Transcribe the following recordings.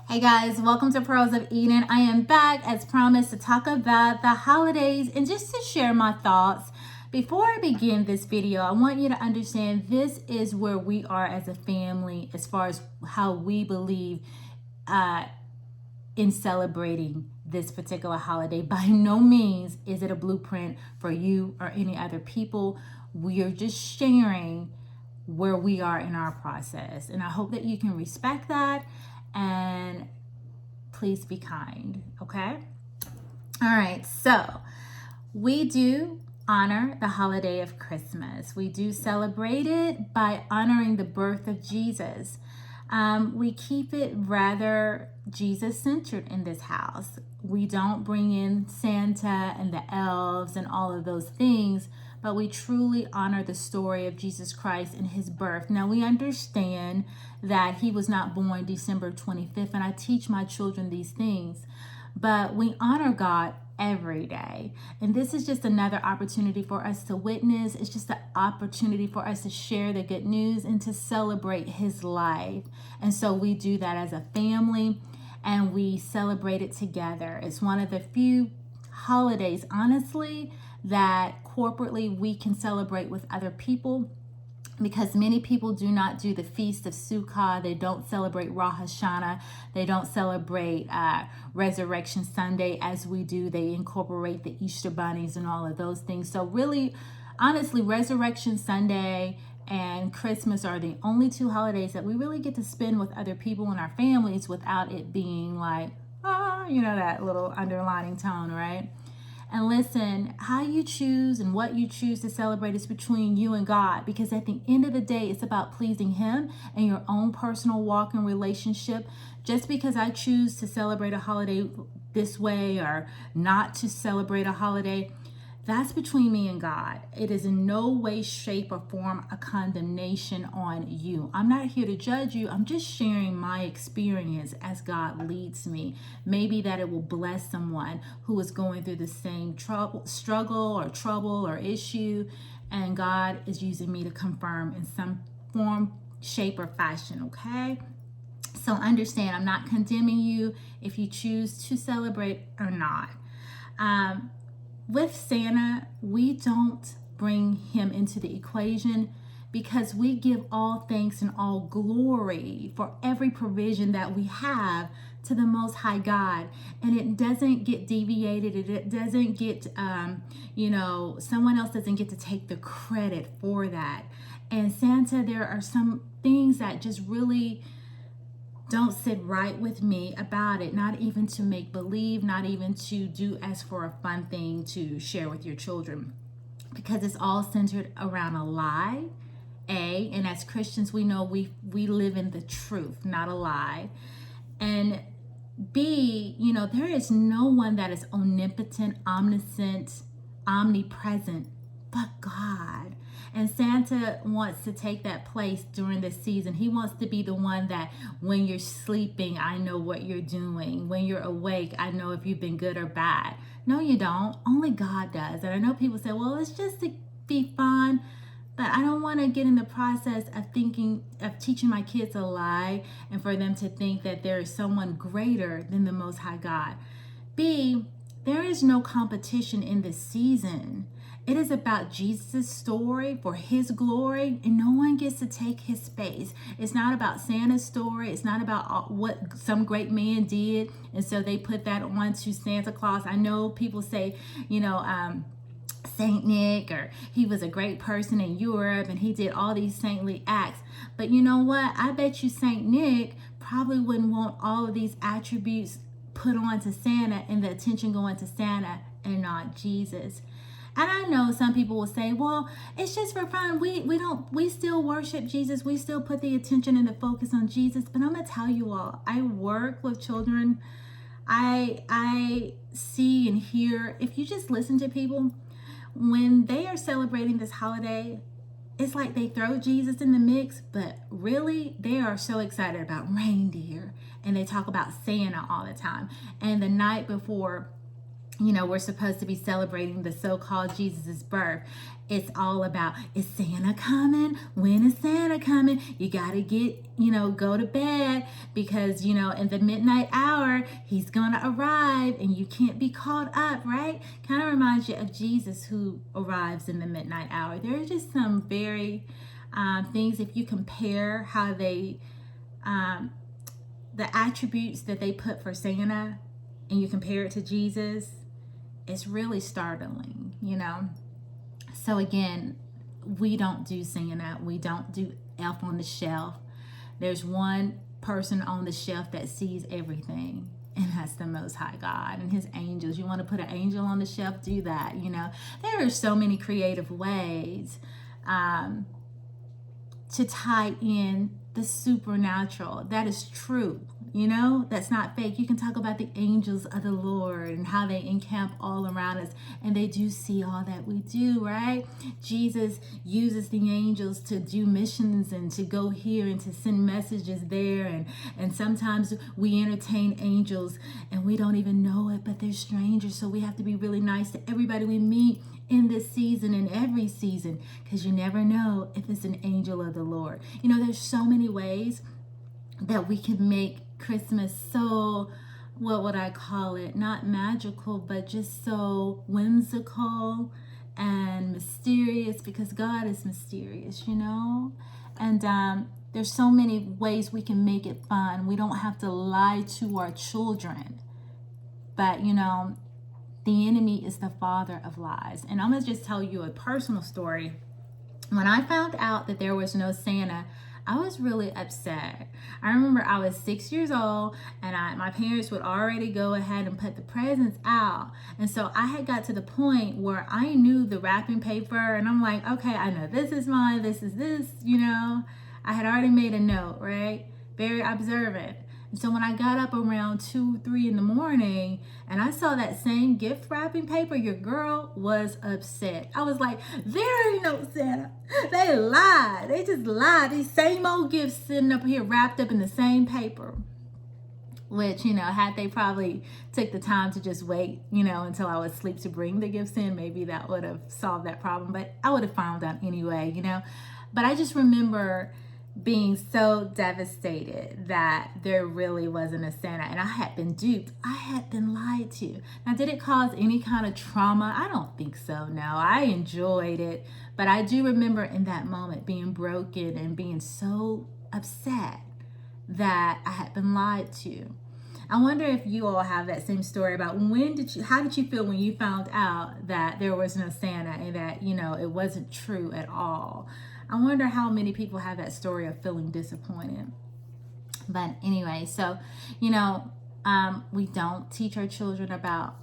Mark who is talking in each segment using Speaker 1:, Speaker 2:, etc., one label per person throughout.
Speaker 1: Hey guys, welcome to Pearls of Eden. I am back as promised to talk about the holidays and just to share my thoughts. Before I begin this video, I want you to understand this is where we are as a family as far as how we believe in celebrating this particular holiday. By no means is it a blueprint for you or any other people. We are just sharing where we are in our process. And I hope that you can respect that and please be kind, okay? All right, so we do honor the holiday of Christmas. We do celebrate it by honoring the birth of Jesus. We keep it rather Jesus-centered in this house. We don't bring in Santa and the elves and all of those things, but we truly honor the story of Jesus Christ and his birth. Now, we understand that he was not born December 25th, and I teach my children these things, but we honor God every day. And this is just another opportunity for us to witness. It's just an opportunity for us to share the good news and to celebrate his life. And so we do that as a family and we celebrate it together. It's one of the few holidays, honestly, that corporately we can celebrate with other people, because many people do not do the Feast of Sukkot. They don't celebrate Rosh Hashanah. They don't celebrate Resurrection Sunday as we do. They incorporate the Easter bunnies and all of those things. So really, honestly, Resurrection Sunday and Christmas are the only two holidays that we really get to spend with other people in our families without it being like, that little underlining tone, right? And listen, how you choose and what you choose to celebrate is between you and God, because at the end of the day, it's about pleasing him and your own personal walk and relationship. Just because I choose to celebrate a holiday this way or not to celebrate a holiday, that's between me and God. It is in no way, shape, or form a condemnation on you. I'm not here to judge you. I'm just sharing my experience as God leads me. Maybe that it will bless someone who is going through the same struggle or issue, and God is using me to confirm in some form, shape, or fashion, okay? So understand, I'm not condemning you if you choose to celebrate or not. With Santa, we don't bring him into the equation because we give all thanks and all glory for every provision that we have to the Most High God. And it doesn't get deviated. It doesn't get, someone else doesn't get to take the credit for that. And Santa, there are some things that just really don't sit right with me about it, not even to make believe, not even to do as for a fun thing to share with your children, because it's all centered around a lie. And as Christians, we know we live in the truth, not a lie. And B, there is no one that is omnipotent, omniscient, omnipresent but God. And Santa wants to take that place during this season. He wants to be the one that when you're sleeping, I know what you're doing. When you're awake, I know if you've been good or bad. No, you don't. Only God does. And I know people say, well, it's just to be fun. But I don't want to get in the process of teaching my kids a lie and for them to think that there is someone greater than the Most High God. B, there is no competition in this season. It is about Jesus' story for his glory, and no one gets to take his space. It's not about Santa's story. It's not about what some great man did, and so they put that on to Santa Claus. I know people say, Saint Nick, or he was a great person in Europe and he did all these saintly acts. But you know what? I bet you Saint Nick probably wouldn't want all of these attributes put on to Santa and the attention going to Santa and not Jesus. And I know some people will say, well, it's just for fun. We still worship Jesus. We still put the attention and the focus on Jesus. But I'm going to tell you all, I work with children. I see and hear, if you just listen to people, when they are celebrating this holiday, it's like they throw Jesus in the mix, but really they are so excited about reindeer and they talk about Santa all the time. And the night before we're supposed to be celebrating the so-called Jesus' birth. It's all about, is Santa coming? When is Santa coming? You got to get, go to bed because, in the midnight hour, he's going to arrive and you can't be caught up, right? Kind of reminds you of Jesus who arrives in the midnight hour. There are just some very things, if you compare how they, the attributes that they put for Santa and you compare it to Jesus, it's really startling, So again, we don't do Santa. We don't do Elf on the Shelf. There's one person on the shelf that sees everything, and that's the Most High God and his angels. You want to put an angel on the shelf? Do that, There are so many creative ways to tie in the supernatural. That is true. That's not fake. You can talk about the angels of the Lord and how they encamp all around us, and they do see all that we do, right? Jesus uses the angels to do missions and to go here and to send messages there, and sometimes we entertain angels and we don't even know it, but they're strangers, so we have to be really nice to everybody we meet in this season and every season, because you never know if it's an angel of the Lord. There's so many ways that we can make Christmas so, what would I call it? Not magical, but just so whimsical and mysterious, because God is mysterious, And there's so many ways we can make it fun. We don't have to lie to our children. But, the enemy is the father of lies. And I'm going to just tell you a personal story. When I found out that there was no Santa, I was really upset. I remember I was 6 years old and my parents would already go ahead and put the presents out. And so I had got to the point where I knew the wrapping paper, and I'm like, okay, I know this is mine, this is this, I had already made a note, right? Very observant. And so when I got up around 2, 3 in the morning and I saw that same gift wrapping paper, your girl was upset. I was like, there ain't no Santa. They lied. They just lied. These same old gifts sitting up here wrapped up in the same paper. Which, had they probably took the time to just wait, until I was asleep to bring the gifts in, maybe that would have solved that problem. But I would have found out anyway, But I just remember being so devastated that there really wasn't a Santa, and I had been duped. I had been lied to. Now, did it cause any kind of trauma? I don't think so. No, I enjoyed it, but I do remember in that moment being broken and being so upset that I had been lied to. I wonder if you all have that same story about how did you feel when you found out that there was no Santa and that, it wasn't true at all? I wonder how many people have that story of feeling disappointed. But anyway, so, we don't teach our children about,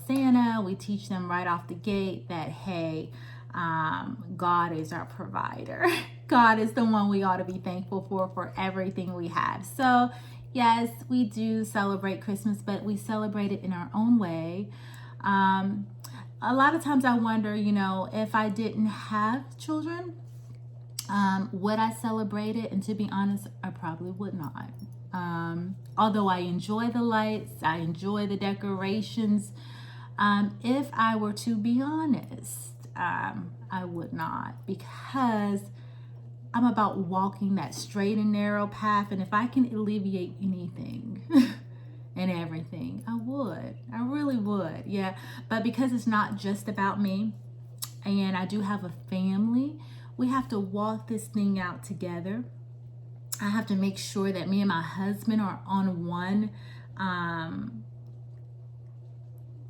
Speaker 1: Santa. We teach them right off the gate that, hey, God is our provider. God is the one we ought to be thankful for everything we have. So, yes, we do celebrate Christmas, but we celebrate it in our own way. A lot of times I wonder, if I didn't have children, would I celebrate it? And to be honest, I probably would not. Although I enjoy the lights, I enjoy the decorations. If I were to be honest, I would not, because I'm about walking that straight and narrow path. And if I can alleviate anything and everything, I would. I really would. Yeah. But because it's not just about me, and I do have a family, we have to walk this thing out together. I have to make sure that me and my husband are on one,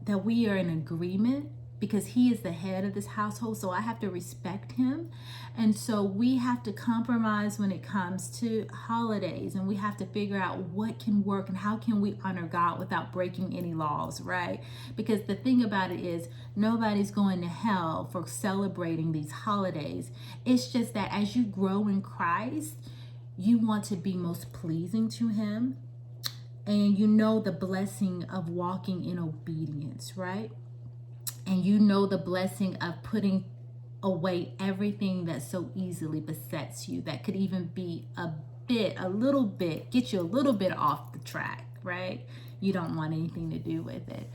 Speaker 1: that we are in agreement, because he is the head of this household, so I have to respect him. And so we have to compromise when it comes to holidays, and we have to figure out what can work and how can we honor God without breaking any laws, right? Because the thing about it is, nobody's going to hell for celebrating these holidays. It's just that as you grow in Christ, you want to be most pleasing to him, and the blessing of walking in obedience, right? And the blessing of putting away everything that so easily besets you, that could even be a little bit, get you a little bit off the track, right? You don't want anything to do with it.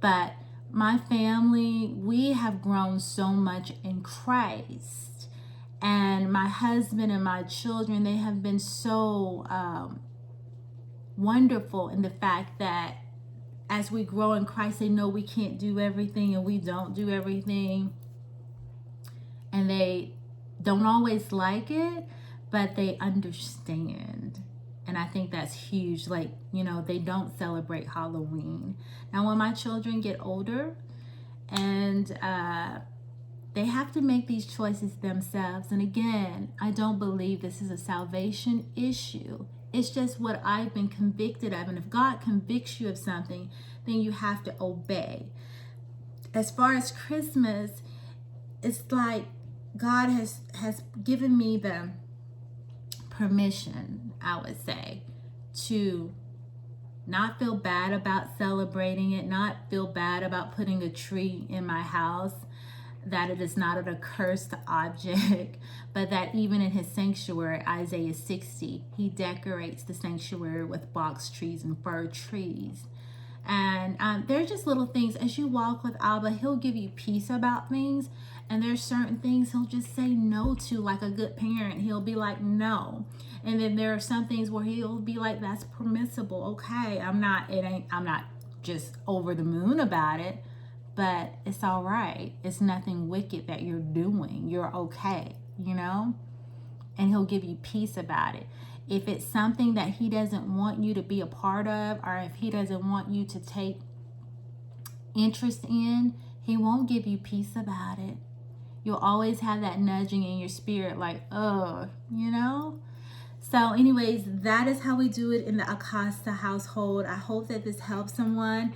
Speaker 1: But my family, we have grown so much in Christ. And my husband and my children, they have been so wonderful in the fact that as we grow in Christ, they know we can't do everything and we don't do everything. And they don't always like it, but they understand. And I think that's huge. Like, you know, they don't celebrate Halloween. Now, when my children get older and they have to make these choices themselves. And again, I don't believe this is a salvation issue. It's just what I've been convicted of. And if God convicts you of something, then you have to obey. As far as Christmas, it's like God has given me the permission, I would say, to not feel bad about celebrating it, not feel bad about putting a tree in my house, that it is not an accursed object, but that even in his sanctuary, Isaiah 60, he decorates the sanctuary with box trees and fir trees. And they're just little things. As you walk with Abba, he'll give you peace about things. And there's certain things he'll just say no to, like a good parent. He'll be like, no. And then there are some things where he'll be like, that's permissible. Okay, I'm not just over the moon about it, but it's all right. It's nothing wicked that you're doing. You're okay, you know? And he'll give you peace about it. If it's something that he doesn't want you to be a part of, or if he doesn't want you to take interest in, he won't give you peace about it. You'll always have that nudging in your spirit like, oh, you know? So anyways, that is how we do it in the Acosta household. I hope that this helps someone.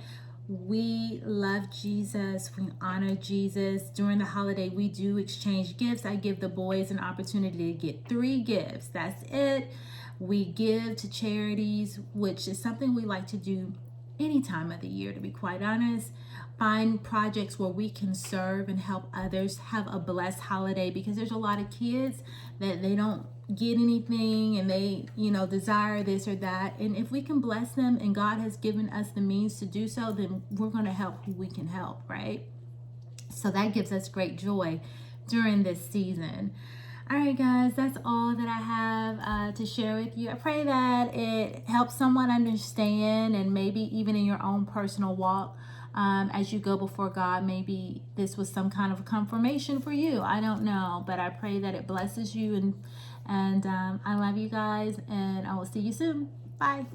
Speaker 1: We love Jesus. We honor Jesus. During the holiday, we do exchange gifts. I give the boys an opportunity to get 3 gifts. That's it. We give to charities, which is something we like to do any time of the year, to be quite honest. Find projects where we can serve and help others have a blessed holiday, because there's a lot of kids that they don't get anything and they, you know, desire this or that. And if we can bless them and God has given us the means to do so, then we're going to help who we can help, right? So that gives us great joy during this season. All right, guys, that's all that I have to share with you. I pray that it helps someone understand, and maybe even in your own personal walk, as you go before God, maybe this was some kind of confirmation for you. I don't know, but I pray that it blesses you. And I love you guys, and I will see you soon. Bye.